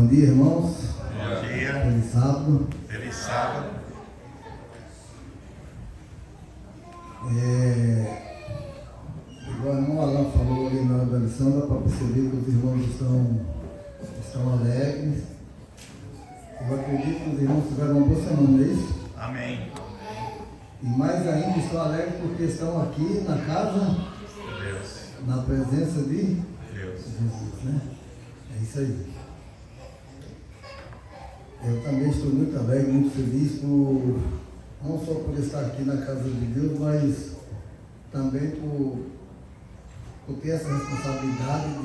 Bom dia, irmãos. Bom dia. Feliz sábado. Feliz sábado. Igual a irmã Alain falou ali na hora da lição, dá para perceber que os irmãos estão alegres. Eu acredito que os irmãos tiveram uma boa semana, não é isso? Amém. E mais ainda estão alegres porque estão aqui na casa, Deus. na presença de Deus. Jesus, né? É isso aí. Eu também estou muito alegre, muito feliz não só por estar aqui na casa de Deus, mas também por ter essa responsabilidade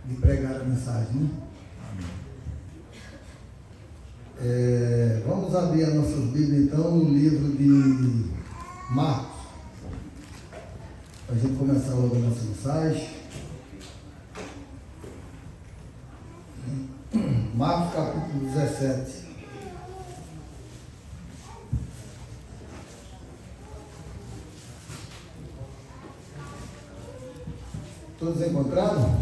de pregar a mensagem, né? Vamos abrir as nossas Bíblias então no livro de Marcos, para a gente começar logo a nossa mensagem. Marcos capítulo 17. Todos encontraram?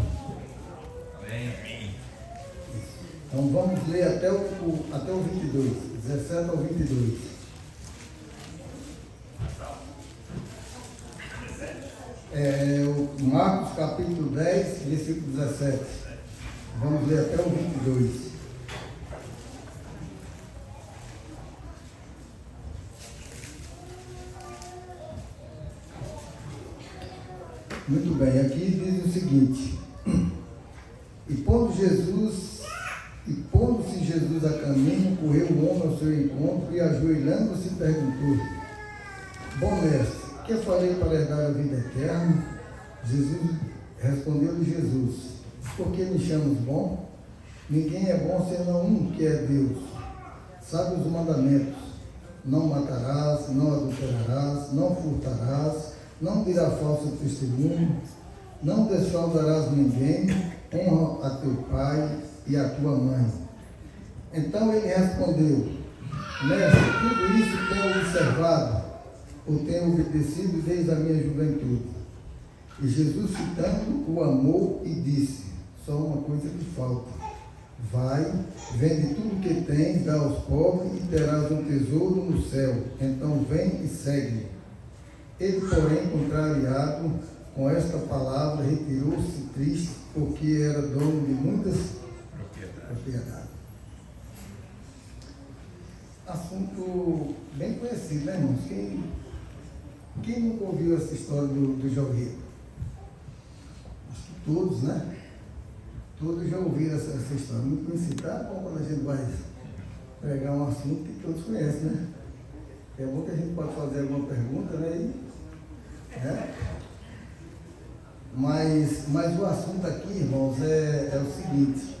Amém. Então vamos ler até o 22, 17 ao 22. O Marcos capítulo 10, versículo 17. Vamos ler até o 22. Muito bem, aqui diz o seguinte: E pondo-se Jesus a caminho, correu o homem ao seu encontro e, ajoelhando-se, perguntou: Bom mestre, que farei para herdar a vida eterna? Respondeu-lhe Jesus: Por que me chamas bom? Ninguém é bom senão um, que é Deus. Sabe os mandamentos: não matarás, não adulterarás, não furtarás, não dirás falso testemunho, não defraudarás ninguém, honra a teu pai e a tua mãe. Então ele respondeu: Mestre, tudo isso tenho observado, ou tenho obedecido desde a minha juventude. E Jesus, citando, o amou e disse: Só uma coisa que falta. Vai, vende tudo que tens, dá aos pobres e terás um tesouro no céu. Então vem e segue-me. Ele, porém, contrariado com esta palavra, retirou-se triste, porque era dono de muitas propriedades. Assunto bem conhecido, né, irmãos? Quem nunca ouviu essa história do jogueiro? Acho que todos, né? Todos já ouviram essa história. Muito conhecida. Tá bom quando a gente vai pregar um assunto que todos conhecem, né? É bom que a gente pode fazer alguma pergunta, né? Mas o assunto aqui, irmãos, é o seguinte: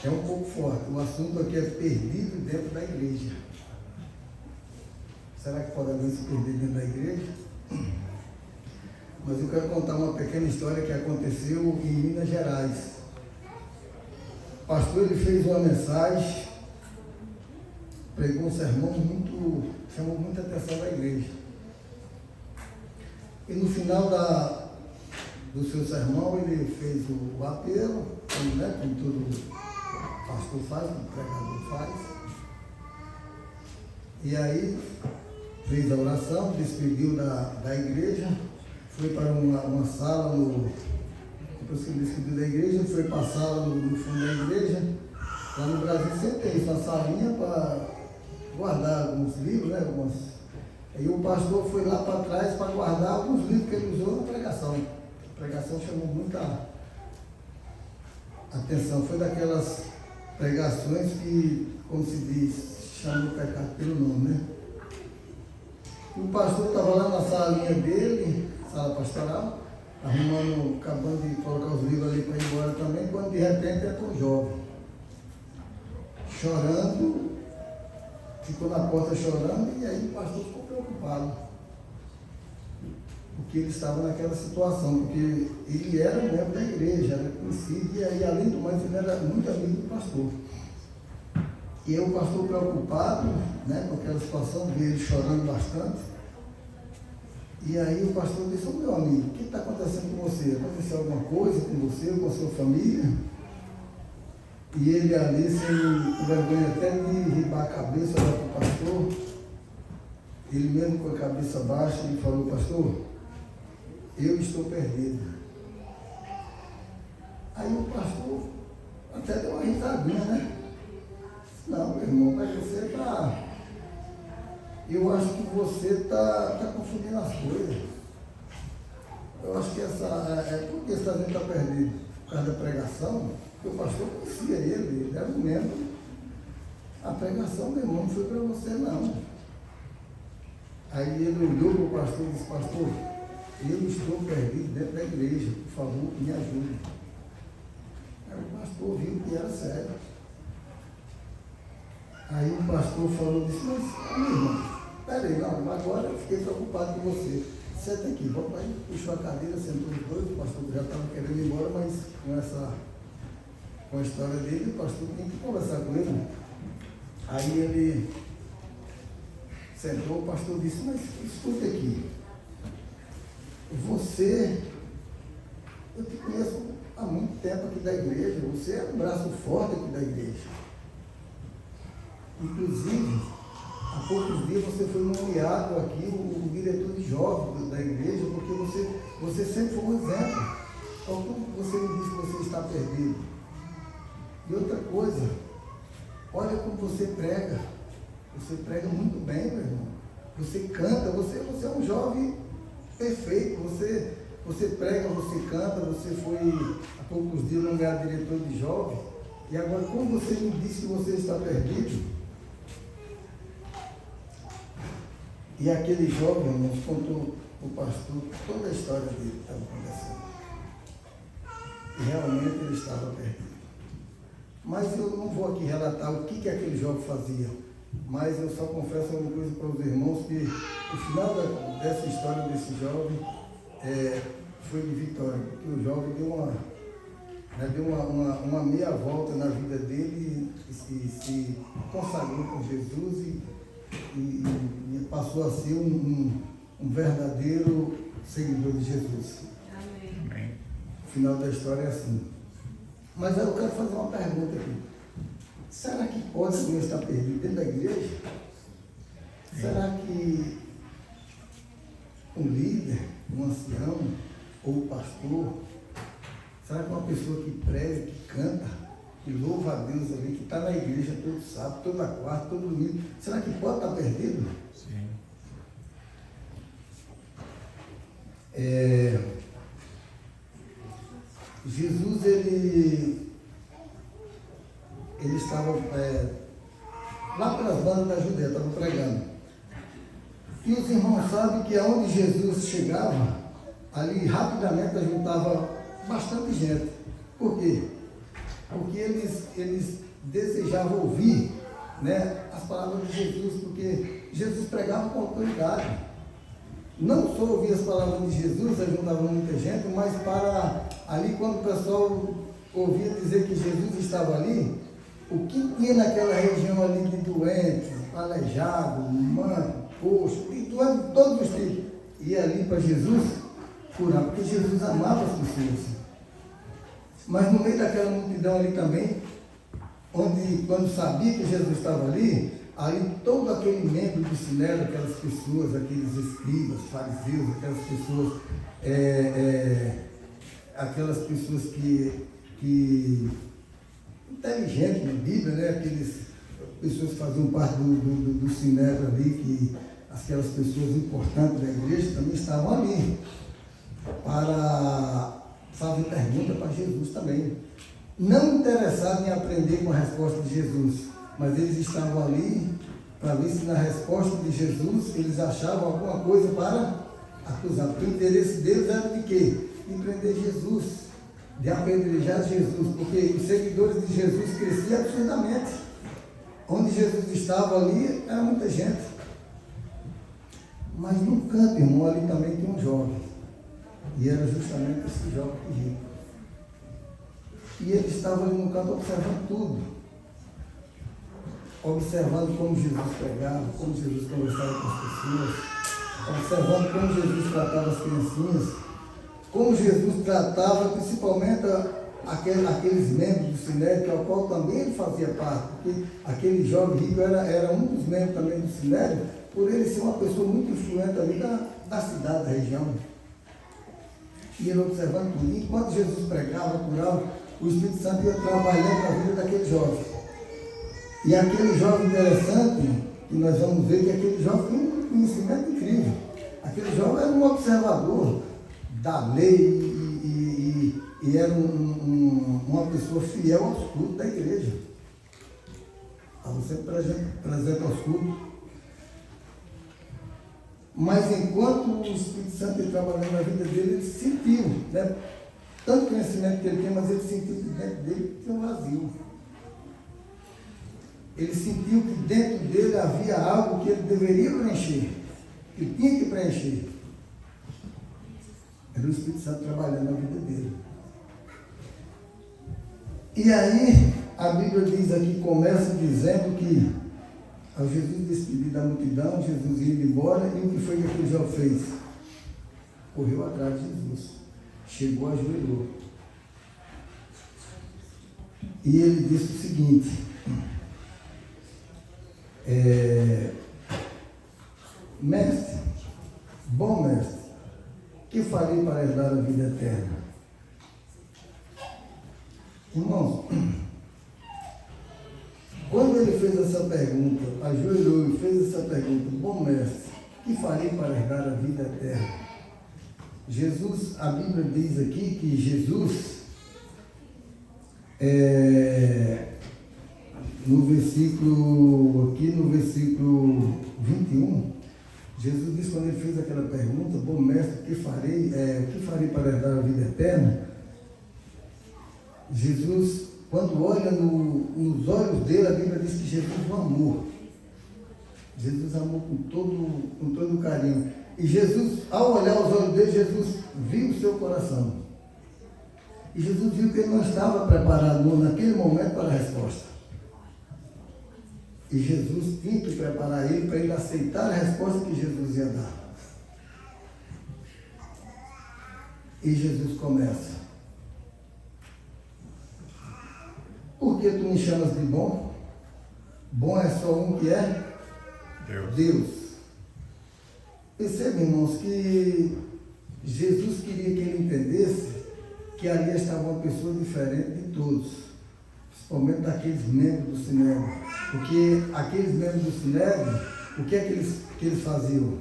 é um pouco forte. O assunto aqui é perdido dentro da igreja. Será que pode haver se perder dentro da igreja? Mas eu quero contar uma pequena história que aconteceu em Minas Gerais. O pastor, ele fez uma mensagem, pregou um sermão chamou muita atenção da igreja. E no final do seu sermão, ele fez o apelo, como todo pastor faz, como pregador faz. E aí fez a oração, despediu da igreja, foi para uma sala, depois que ele despediu da igreja, foi para a sala no fundo da igreja. Lá no Brasil sempre tem isso, uma salinha para guardar alguns livros, né? Aí o pastor foi lá para trás para guardar alguns livros que ele usou na pregação. A pregação chamou muita atenção. Foi daquelas pregações que, como se diz, chama o pecado pelo nome, né? E o pastor estava lá na salinha dele, sala pastoral, acabando de colocar os livros ali para ir embora também, quando de repente entra um jovem, chorando, ficou na porta chorando, e aí o pastor ficou preocupado, porque ele estava naquela situação, porque ele era um membro da igreja, era conhecido, e aí, além do mais, ele era muito amigo do pastor. E aí o pastor preocupado, né, com aquela situação dele, chorando bastante. E aí o pastor disse: ô meu amigo, o que está acontecendo com você? Aconteceu alguma coisa com você, com a sua família? E ele ali, sem vergonha até de ribar a cabeça lá para o pastor, ele mesmo com a cabeça baixa, ele falou: pastor, eu estou perdido. Aí o pastor até deu uma risadinha, né? Não, meu irmão, mas você está... Eu acho que você está confundindo as coisas. Eu acho que por que essa gente está perdido? Por causa da pregação? Porque o pastor conhecia ele era um membro. A pregação, meu irmão, não foi para você, não. Aí ele olhou para o pastor e disse: pastor, eu estou perdido dentro da igreja, por favor, me ajude. Aí o pastor viu que era sério. Aí o pastor falou, disse: mas, meu irmão, peraí, não, agora eu fiquei preocupado com você. Senta aqui, vamos aí, puxou a cadeira, sentou os dois, o pastor já estava querendo ir embora, mas com a história dele, o pastor tinha que conversar com ele. Aí ele sentou, o pastor disse: mas escuta aqui, eu te conheço há muito tempo aqui da igreja, você é um braço forte aqui da igreja. Inclusive, há poucos dias você foi nomeado aqui o diretor de jovens da igreja, porque você sempre foi um exemplo. Então, como você me disse que você está perdido? E outra coisa, olha como você prega. Você prega muito bem, meu irmão. Você canta, você é um jovem perfeito. Você prega, você canta, você foi há poucos dias nomeado diretor de jovens. E agora, como você me disse que você está perdido? E aquele jovem, irmãos, contou o pastor toda a história dele que estava acontecendo. E realmente ele estava perdido. Mas eu não vou aqui relatar o que aquele jovem fazia. Mas eu só confesso uma coisa para os irmãos, que o final dessa história desse jovem foi de vitória. Porque o jovem deu uma meia volta na vida dele e se consagrou com Jesus e passou a ser um verdadeiro seguidor de Jesus. Amém. O final da história é assim. Mas eu quero fazer uma pergunta aqui. Será que pode alguém estar perdido dentro da igreja? Será que um líder, um ancião ou um pastor, será que uma pessoa que prega, que canta, que louva a Deus ali, que está na igreja todo sábado, toda quarta, todo domingo, será que pode estar perdido? Sim. Jesus, ele estava lá pelas bandas da Judéia, estava pregando. E os irmãos sabem que aonde Jesus chegava, ali rapidamente juntava bastante gente. Por quê? Porque eles desejavam ouvir, né, as palavras de Jesus, porque Jesus pregava com autoridade. Não só ouvir as palavras de Jesus, juntava muita gente, mas para ali, quando o pessoal ouvia dizer que Jesus estava ali, o que tinha naquela região ali de doentes, aleijados, manco, coxo, e doente de todos os tipos, ia ali para Jesus curar, porque Jesus amava as pessoas. Mas no meio daquela multidão ali também, quando sabia que Jesus estava ali todo aquele membro do Sinédrio, aquelas pessoas, aqueles escribas, fariseus, aquelas pessoas que inteligentes na Bíblia, né? Aquelas pessoas que faziam parte do Sinédrio ali, que aquelas pessoas importantes da igreja também estavam ali para fazer pergunta para Jesus também. Não interessados em aprender com a resposta de Jesus, mas eles estavam ali para ver se na resposta de Jesus eles achavam alguma coisa para acusar. Porque o interesse deles era de quê? De prender Jesus, de apedrejar Jesus, porque os seguidores de Jesus cresciam absurdamente. Onde Jesus estava ali, era muita gente. Mas no canto, irmão, ali também tinha um jovem. E era justamente esse jovem rico. E ele estava ali no canto observando tudo. Observando como Jesus pregava, como Jesus conversava com as pessoas, observando como Jesus tratava as criancinhas, como Jesus tratava principalmente aqueles membros do Sinédrio, ao qual também ele fazia parte, porque aquele jovem rico era um dos membros também do Sinédrio, por ele ser uma pessoa muito influente ali da cidade, da região. E ele observando tudo. Enquanto Jesus pregava, curava, o Espírito Santo ia trabalhando na vida daquele jovem. E aquele jovem interessante, que nós vamos ver que aquele jovem tem um conhecimento incrível. Aquele jovem era um observador da lei e era uma pessoa fiel aos cultos da igreja. Estava sempre presente aos cultos. Mas enquanto o Espírito Santo ia trabalhando na vida dele, ele sentiu, né? Tanto conhecimento que ele tinha, mas ele sentiu que dentro dele tinha um vazio. Ele sentiu que dentro dele havia algo que ele deveria preencher, que tinha que preencher. Era o Espírito Santo trabalhando na vida dele. E aí, a Bíblia diz aqui, começa dizendo que ao Jesus despedir da multidão, Jesus ia embora, e o que foi que aquele jovem fez? Correu atrás de Jesus, chegou, ajoelhou. E ele disse o seguinte: mestre, bom mestre, que farei para herdar a vida eterna? Irmãos, quando ele fez essa pergunta, ajoelhou e fez essa pergunta, bom mestre, que farei para herdar a vida eterna? Jesus, a Bíblia diz aqui que Jesus, no versículo 21, Jesus diz, quando ele fez aquela pergunta, bom mestre, que farei para herdar a vida eterna? Jesus, quando olha nos olhos dele, a Bíblia diz que Jesus o amou. Jesus amou com todo carinho. E Jesus, ao olhar os olhos dele, Jesus viu o seu coração. E Jesus viu que ele não estava preparado naquele momento para a resposta. E Jesus tinha que preparar ele para ele aceitar a resposta que Jesus ia dar. E Jesus começa: por que tu me chamas de bom? Bom é só um que é Deus. Percebe, irmãos, que Jesus queria que ele entendesse que ali estava uma pessoa diferente de todos, principalmente daqueles membros do Sinédrio. Porque aqueles membros do Sinédrio, o que é que eles faziam?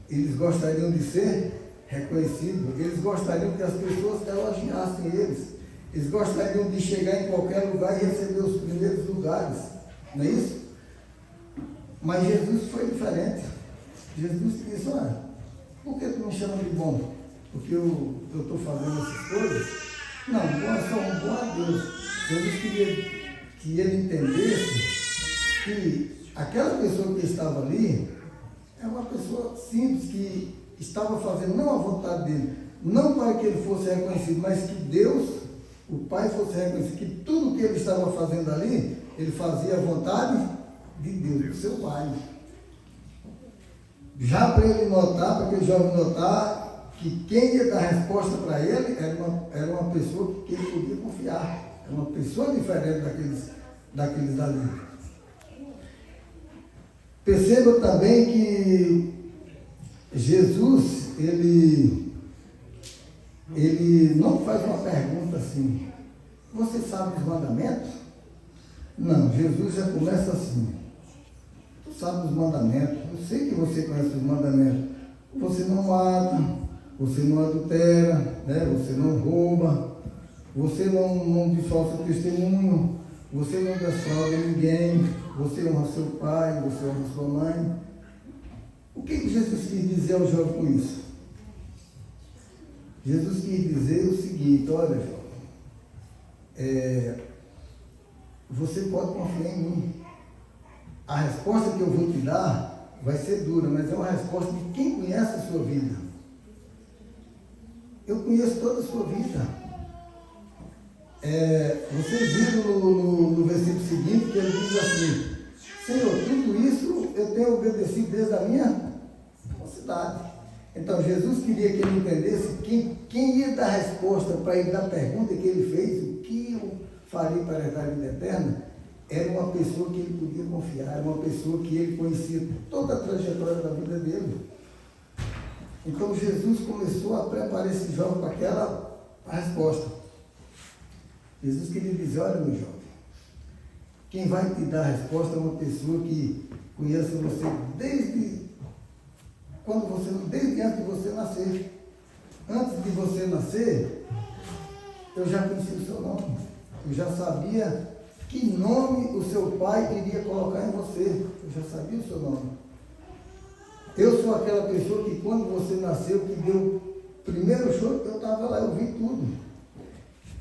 Eles gostariam de ser reconhecidos, eles gostariam que as pessoas elogiassem eles. Eles gostariam de chegar em qualquer lugar e receber os primeiros lugares, não é isso? Mas Jesus foi diferente. Jesus disse: olha, por que tu me chama de bom? Porque eu estou fazendo essas coisas? Não, bom é só um bom a Deus. Jesus queria que ele entendesse que aquela pessoa que estava ali é uma pessoa simples, que estava fazendo não a vontade dele, não para que ele fosse reconhecido, mas que Deus, o Pai, fosse reconhecido, que tudo que ele estava fazendo ali, ele fazia a vontade de Deus, do seu Pai. Já para ele notar, para aquele jovem notar que quem ia dar resposta para ele era uma pessoa que ele podia confiar, era uma pessoa diferente daqueles ali. Perceba também que Jesus, ele não faz uma pergunta assim: você sabe os mandamentos? Não, Jesus já começa assim: tu sabe os mandamentos, eu sei que você conhece os mandamentos. Você não mata, você não adultera, né? Você não rouba, você não dissolve o testemunho, você não defrauda ninguém, você honra seu pai, você honra sua mãe. O que Jesus quis dizer ao jovem com isso? Jesus quis dizer o seguinte: olha, jovem, você pode confiar em mim. A resposta que eu vou te dar vai ser dura, mas é uma resposta de quem conhece a sua vida. Eu conheço toda a sua vida. Vocês viram no versículo seguinte que ele diz assim: Senhor, tudo isso eu tenho obedecido desde a minha mocidade. Então Jesus queria que ele entendesse quem ia dar resposta para ele da pergunta que ele fez, o que eu farei para herdar a vida eterna, era uma pessoa que ele podia confiar, era uma pessoa que ele conhecia toda a trajetória da vida dele. Então Jesus começou a preparar esse jovem para aquela resposta. Jesus queria dizer, olha meu jovem, quem vai te dar a resposta é uma pessoa que conhece você desde antes de você nascer. Antes de você nascer, eu já conhecia o seu nome. Eu já sabia que nome o seu pai iria colocar em você. Eu já sabia o seu nome. Eu sou aquela pessoa que quando você nasceu, que deu o primeiro choro, eu estava lá, eu vi tudo.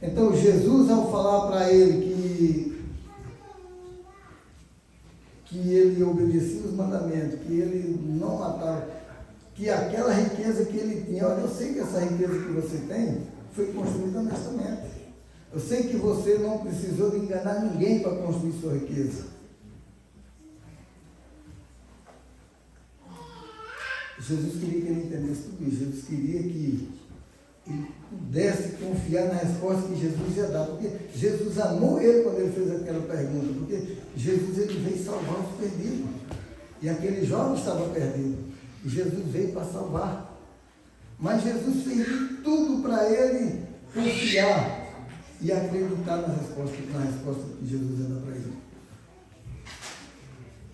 Então Jesus, ao falar para ele que ele obedecia os mandamentos, que ele não matava, que aquela riqueza que ele tinha, olha, eu sei que essa riqueza que você tem foi construída honestamente. Eu sei que você não precisou de enganar ninguém para construir sua riqueza. Jesus queria que ele entendesse tudo isso. Jesus queria que ele pudesse confiar na resposta que Jesus ia dar. Porque Jesus amou ele quando ele fez aquela pergunta. Porque Jesus ele veio salvar os perdidos. E aquele jovem estava perdido. E Jesus veio para salvar. Mas Jesus fez de tudo para ele confiar e acreditar na resposta que Jesus ia dar para ele.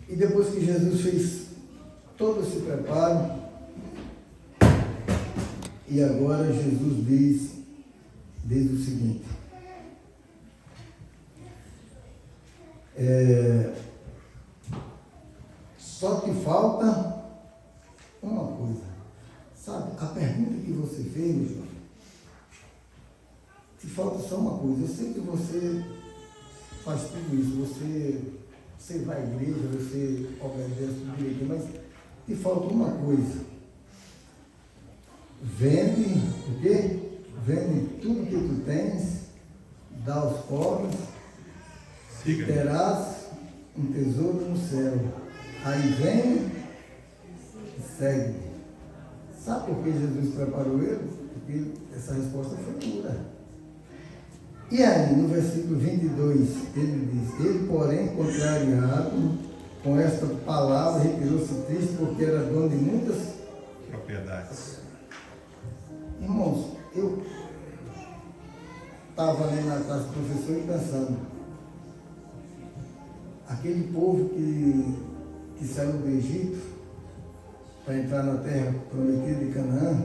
E depois que Jesus fez todo esse preparo, e agora Jesus diz o seguinte: só te falta uma coisa. Sabe, a pergunta que você fez, meu jovem, te falta só uma coisa. Eu sei que você faz tudo isso, você vai à igreja, você obedece tudo direitinho, mas te falta uma coisa. Vende o quê? Vende tudo que tu tens, dá aos pobres, e terás um tesouro no céu. Aí vem e segue. Sabe por que Jesus preparou ele? Porque essa resposta foi dura. E aí, no versículo 22, ele diz: ele, porém, contrariado com esta palavra, retirou-se triste, porque era dono de muitas propriedades. Irmãos, eu estava ali na classe do professor e pensando, aquele povo que saiu do Egito para entrar na terra prometida de Canaã,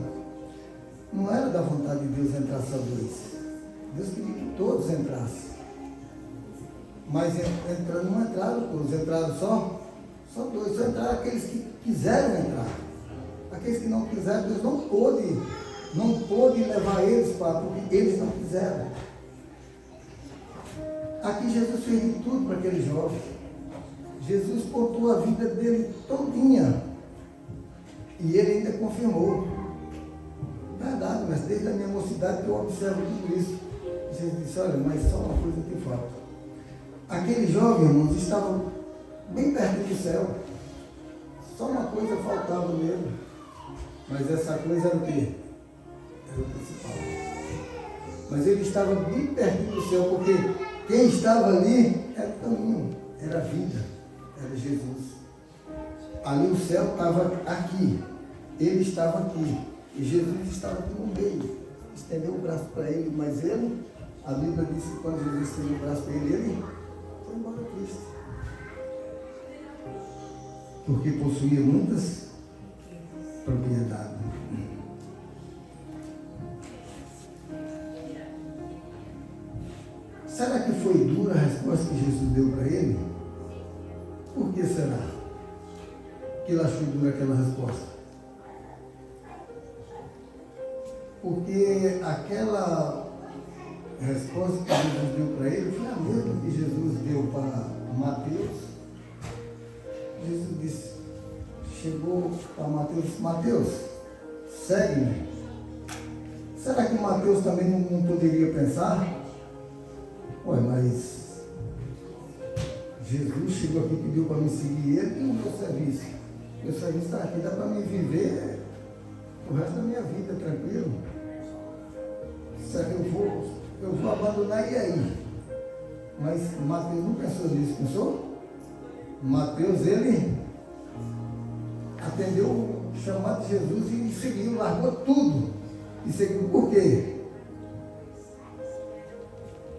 não era da vontade de Deus entrar só dois. Deus queria que todos entrassem. Mas entrando, não entraram todos, entraram só dois, só entraram aqueles que quiseram entrar. Aqueles que não quiseram, Deus não pôde levar eles para, porque eles não quiseram. Aqui Jesus fez de tudo para aquele jovem. Jesus contou a vida dele todinha. E ele ainda confirmou. Verdade, mas desde a minha mocidade que eu observo tudo isso. Jesus disse: olha, mas só uma coisa que falta. Aquele jovem, irmãos, estava bem perto do céu. Só uma coisa faltava nele. Mas essa coisa era o quê? Era o principal. Mas ele estava bem perto do céu, porque quem estava ali era o caminho, era a vida, era Jesus. Ali o céu estava aqui, ele estava aqui, e Jesus estava aqui no meio. Estendeu o braço para ele, mas ele, a Bíblia diz que quando Jesus estendeu o braço para ele foi embora triste. Porque possuía muitas propriedades. Será que foi dura a resposta que Jesus deu para ele? Por que será que ele achou dura aquela resposta? Porque aquela resposta que Jesus deu para ele foi a mesma que Jesus deu para Mateus. Jesus disse, chegou para Mateus e disse: Mateus, segue-me. Será que Mateus também não poderia pensar? Ué, mas Jesus chegou aqui e pediu para me seguir ele e o meu serviço. Meu serviço está aqui, dá para mim viver o resto da minha vida, tranquilo. Eu vou abandonar, e aí? Mas Mateus não pensou nisso, pensou? Mateus, ele atendeu o chamado de Jesus e seguiu, largou tudo. E seguiu por quê?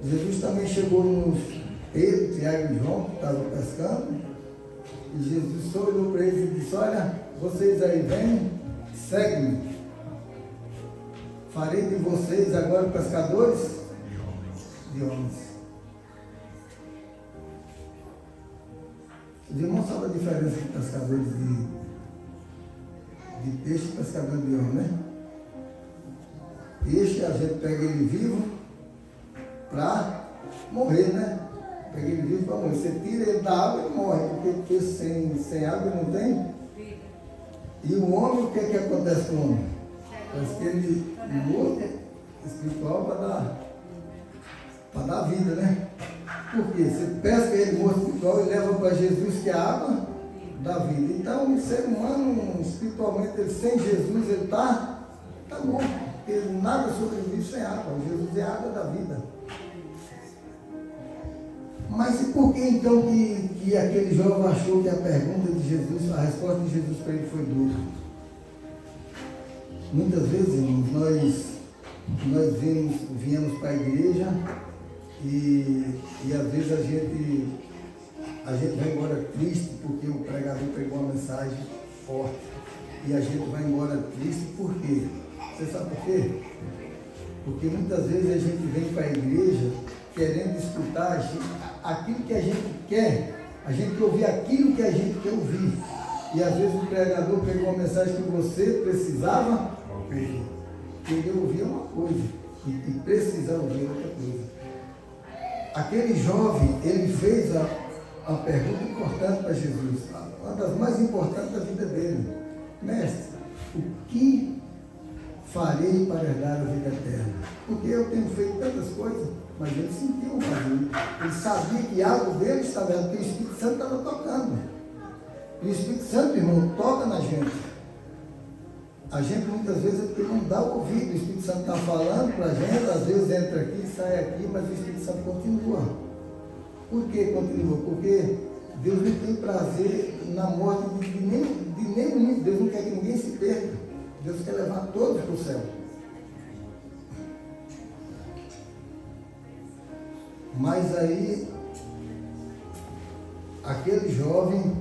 Jesus também chegou nos Pedro, Tiago e João, que estavam pescando, e Jesus só olhou para eles e disse: olha, vocês aí vêm, seguem-me. Farei de vocês agora pescadores de homens. Os irmãos sabem a diferença entre pescadores de peixe e pescadores de homem, né? Peixe, a gente pega ele vivo para morrer, né? Pega ele vivo para morrer. Você tira ele da água e ele morre, porque o peixe sem água não tem. E o homem, o que é que acontece com o homem? Parece que ele morre espiritual para dar vida, né? Por quê? Você pesca ele morto espiritual e leva para Jesus, que é a água da vida. Então, o ser humano, espiritualmente, ele, sem Jesus, ele está morto. Porque nada sobrevive sem água. Jesus é a água da vida. Mas e por que então que aquele jovem achou que a pergunta de Jesus, a resposta de Jesus para ele foi dura? Muitas vezes, irmãos, nós viemos para a igreja e às vezes a gente vai embora triste porque o pregador pregou uma mensagem forte. E a gente vai embora triste por quê? Você sabe por quê? Porque muitas vezes a gente vem para a igreja querendo escutar aquilo que a gente quer, a gente ouvir aquilo que a gente quer ouvir. E às vezes o pregador pegou uma mensagem que você precisava ouvir. Queria ouvir uma coisa e precisava ouvir outra coisa. Aquele jovem, ele fez a pergunta importante para Jesus, uma das mais importantes da vida dele: mestre, o que farei para herdar a vida eterna? Porque eu tenho feito tantas coisas. Mas ele sentiu um vazio. Ele sabia que algo dele estava errado, que o Espírito Santo estava tocando. E o Espírito Santo, irmão, toca na gente. A gente muitas vezes é porque não dá o ouvido. O Espírito Santo está falando para a gente, às vezes entra aqui, sai aqui, mas o Espírito Santo continua. Por que continua? Porque Deus não tem prazer na morte de nenhum. Deus não quer que ninguém se perca. Deus quer levar todos para o céu. Mas aí, aquele jovem,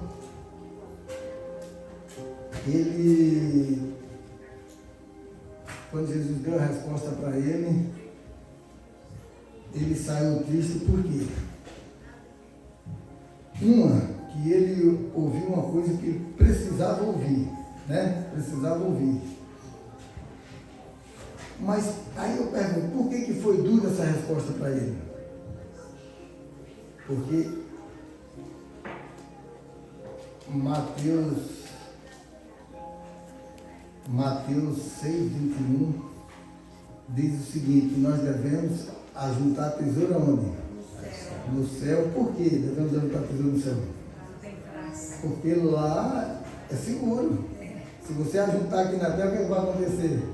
quando Jesus deu a resposta para ele saiu triste. Por quê? Que ele ouviu uma coisa que ele precisava ouvir, né? Precisava ouvir. Mas aí eu pergunto, por que foi dura essa resposta para ele? Porque Mateus 6:21 diz o seguinte: nós devemos ajuntar tesouro aonde? No céu. Por que devemos ajuntar tesouro no céu? Porque lá é seguro. Se você ajuntar aqui na terra, o que vai acontecer?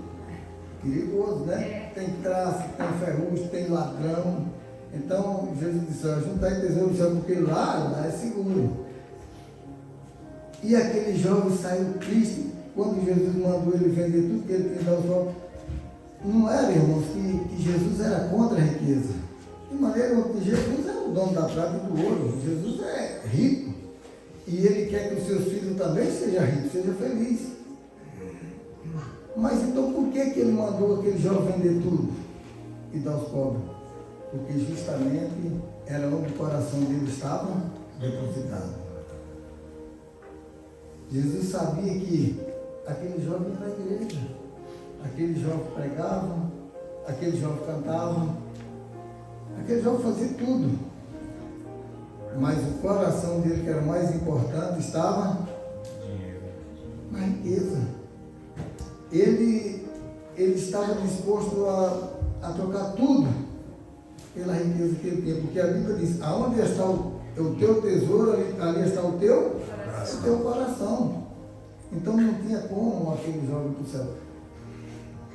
Perigoso, né? Tem tráfico, tem ferrugem, tem ladrão. Então, Jesus disse: juntai tesouro no céu, porque lá é seguro. E aquele jovem saiu triste quando Jesus mandou ele vender tudo que ele tinha dado aos pobres. Não era, irmãos, que Jesus era contra a riqueza. De maneira que Jesus é o dono da prata e do ouro. Jesus é rico. E ele quer que os seus filhos também sejam ricos, sejam felizes. Mas então por que ele mandou aquele jovem vender tudo e dar aos pobres? Porque justamente era onde o coração dele estava depositado. Jesus sabia que aquele jovem ia para a igreja, aquele jovem pregava, aquele jovem cantava, aquele jovem fazia tudo. Mas o coração dele, que era o mais importante, estava na riqueza. Ele estava disposto a trocar tudo pela riqueza que ele tinha, porque a Bíblia diz: aonde está o teu tesouro, ali está o teu coração. Então não tinha como aquele jovem para o céu.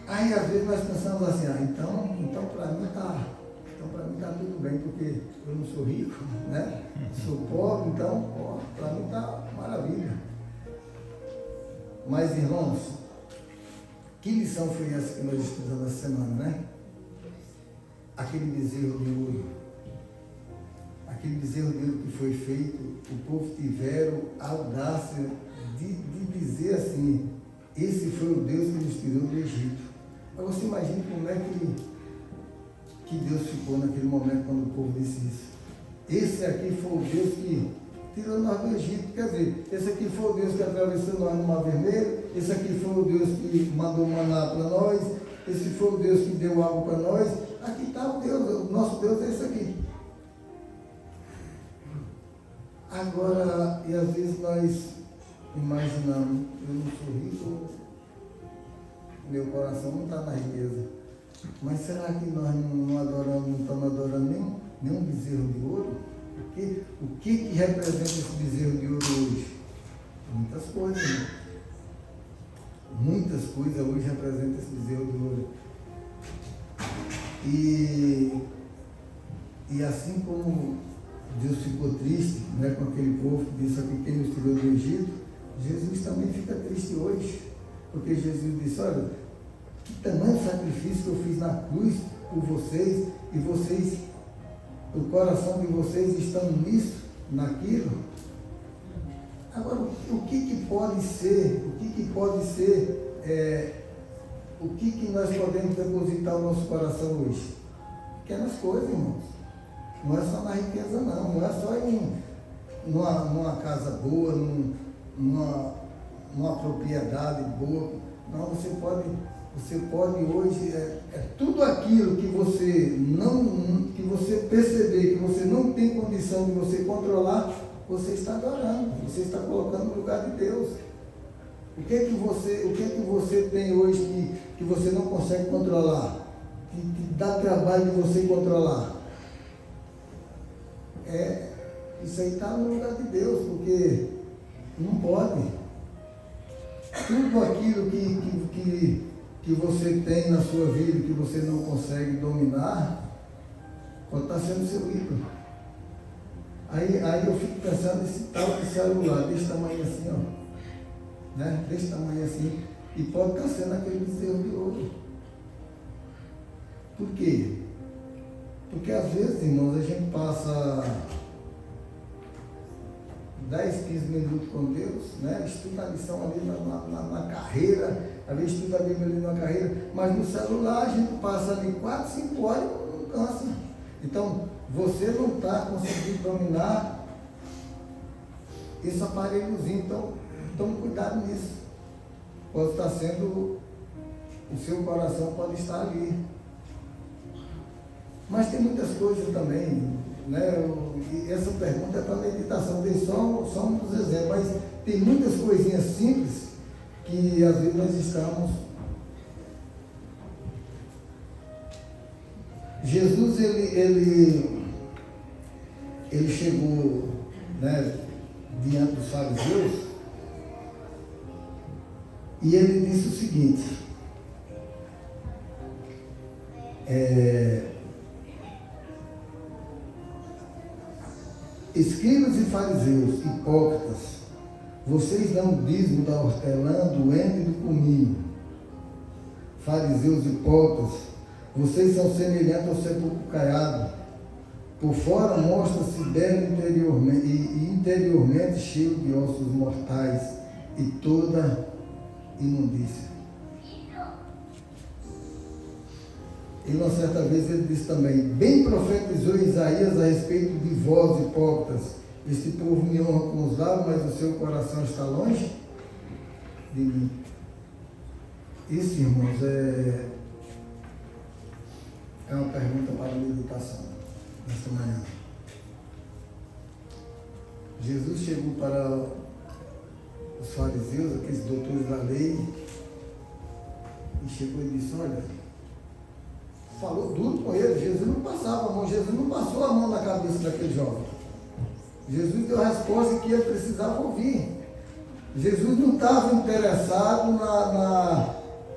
Aí às vezes nós pensamos assim, então para mim está tudo bem, porque eu não sou rico, né? Sou pobre, então para mim está maravilha. Mas irmãos, que lição foi essa que nós estudamos essa semana, né? Aquele bezerro de ouro. Aquele bezerro de ouro que foi feito, o povo tiveram a audácia de dizer assim, esse foi o Deus que nos tirou do Egito. Agora você imagina como é que Deus ficou naquele momento quando o povo disse isso. Esse aqui foi o Deus que tirou nós do Egito. Quer dizer, esse aqui foi o Deus que atravessou nós no Mar Vermelho, esse aqui foi o Deus que mandou maná para nós, esse foi o Deus que deu água para nós. Aqui está o Deus, o nosso Deus é esse aqui. Agora, e às vezes nós imaginamos, eu não sou rico, meu coração não está na riqueza. Mas será que nós não estamos adorando nenhum bezerro de ouro? O que representa esse bezerro de ouro hoje? Muitas coisas, né? Muitas coisas hoje representam esse bezerro de ouro. E assim como Deus ficou triste, né, com aquele povo que disse aqui quem nos tirou do Egito, Jesus também fica triste hoje. Porque Jesus disse, olha, que tamanho sacrifício que eu fiz na cruz por vocês, e vocês, o coração de vocês estão nisso, naquilo. Agora, o que pode ser, o que nós podemos depositar o nosso coração hoje? Pequenas coisas, irmãos. Não é só na riqueza, não é só numa casa boa, numa propriedade boa. Não, você pode hoje, tudo aquilo que você perceber, que você não tem condição de você controlar, você está adorando, você está colocando no lugar de Deus. O que você tem hoje que você não consegue controlar? Que dá trabalho de você controlar? Isso aí está no lugar de Deus, porque não pode. Tudo aquilo que você tem na sua vida, que você não consegue dominar, pode estar sendo seu ídolo. Aí eu fico pensando nesse tal de celular, desse tamanho assim, ó. Né? Desse tamanho assim. E pode estar sendo aquele bezerro de ouro. Por quê? Porque às vezes, irmãos, a gente passa 10, 15 minutos com Deus, né? Estuda a lição ali na carreira, às vezes estuda a Bíblia ali na carreira, mas no celular a gente passa ali 4, 5 horas e não cansa. Então, você não está conseguindo dominar esse aparelhozinho, então tome cuidado nisso. Pode estar sendo, o seu coração pode estar ali. Mas tem muitas coisas também, né? E essa pergunta é para meditação, tem só um dos exemplos, mas tem muitas coisinhas simples que às vezes nós estamos. Jesus, ele chegou, né, diante dos fariseus e ele disse o seguinte, escribas e fariseus, hipócritas, vocês dão o dízimo da hortelã, do endro e do cominho. Fariseus hipócritas, vocês são semelhantes ao sepulcro caiado. Por fora mostra-se belo interiormente, e interiormente cheio de ossos mortais e toda imundícia. E uma certa vez ele disse também, bem profetizou Isaías a respeito de vós, hipócritas, este povo me honra com os lábios, mas o seu coração está longe de mim. Isso, irmãos, é uma pergunta para a meditação nesta manhã. Jesus chegou para os fariseus, aqueles doutores da lei, e chegou e disse, olha, falou duro com ele. Jesus não passava a mão, Jesus não passou a mão na cabeça daquele jovem. Jesus deu a resposta que ele precisava ouvir. Jesus não estava interessado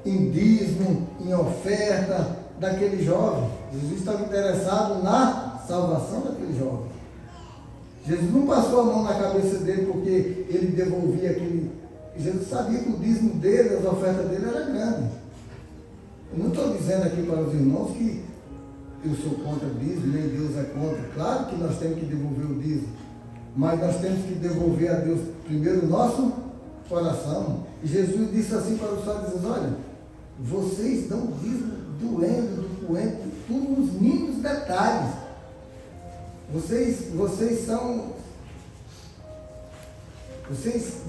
em dízimo, em oferta daquele jovem. Jesus estava interessado na salvação daquele jovem. Jesus não passou a mão na cabeça dele porque ele devolvia aquele. Jesus sabia que o dízimo dele, as ofertas dele era grande. Eu não estou dizendo aqui para os irmãos que eu sou contra o dízimo, nem Deus é contra. Claro que nós temos que devolver o dízimo, mas nós temos que devolver a Deus primeiro o nosso coração. E Jesus disse assim para os fariseus: olha, vocês dão dízimo doendo, do coentro, tudo nos mínimos detalhes. Vocês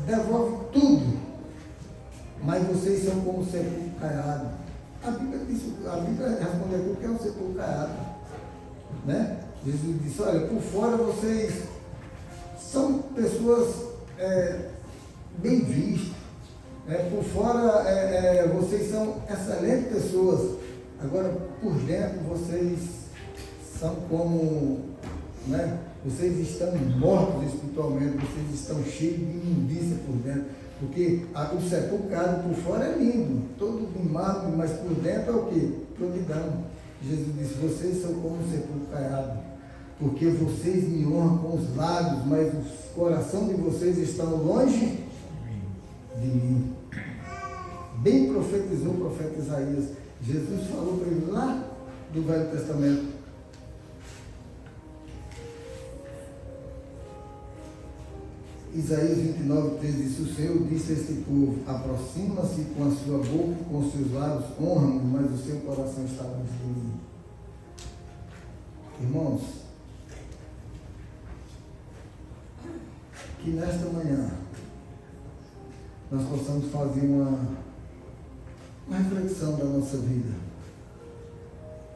devolvem tudo, mas vocês são como sepulcro caiado. A Bíblia responde aqui o que é um sepulcro caiado, né? Jesus disse: olha, por fora vocês são pessoas bem vistas, por fora vocês são excelentes pessoas, agora por dentro vocês são como, né? Vocês estão mortos espiritualmente, vocês estão cheios de imundícia por dentro, porque o sepulcro caiado por fora é lindo, todo mimado, mas por dentro é o quê? Providão. Jesus disse: vocês são como um sepulcro caiado, porque vocês me honram com os lábios, mas o coração de vocês está longe de mim. Bem profetizou o profeta Isaías. Jesus falou para ele lá do Velho Testamento. Isaías 29, 13 diz: o Senhor disse a este povo: aproxima-se com a sua boca e com os seus lábios, honra-me, mas o seu coração está longe de mim. Irmãos, que nesta manhã nós possamos fazer uma reflexão da nossa vida,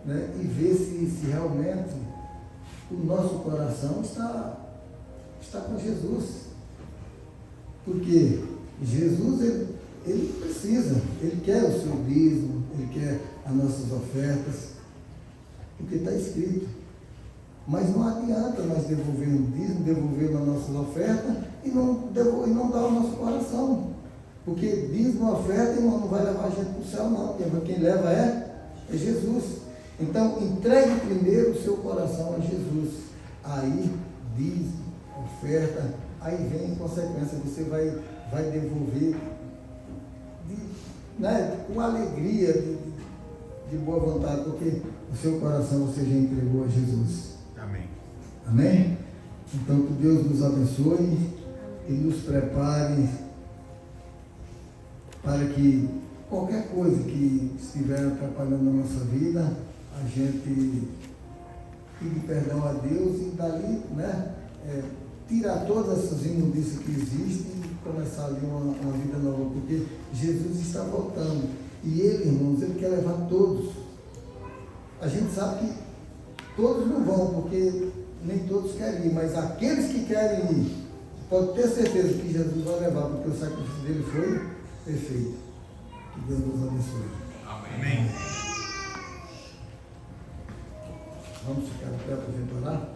né? E ver se realmente o nosso coração está com Jesus. Porque Jesus, ele precisa, ele quer o seu dízimo, ele quer as nossas ofertas, porque está escrito. Mas não adianta nós devolvermos o dízimo, devolvermos as nossas ofertas e não dar o nosso coração. Porque dízimo, oferta, irmão, não vai levar a gente para o céu, não. Quem leva é Jesus. Então, entregue primeiro o seu coração a Jesus. Aí, dízimo, oferta, aí vem em consequência, você vai devolver com alegria, de boa vontade, porque o seu coração você já entregou a Jesus. Amém. Amém? Então que Deus nos abençoe e nos prepare para que qualquer coisa que estiver atrapalhando a nossa vida, a gente pedir perdão a Deus e dali, tirar todas essas imundícias que existem e começar ali uma vida nova, porque Jesus está voltando. E Ele, irmãos, Ele quer levar todos. A gente sabe que todos não vão, porque nem todos querem ir, mas aqueles que querem ir, pode ter certeza que Jesus vai levar, porque o sacrifício dele foi perfeito. Que Deus nos abençoe. Amém. Vamos ficar de pé para a gente orar?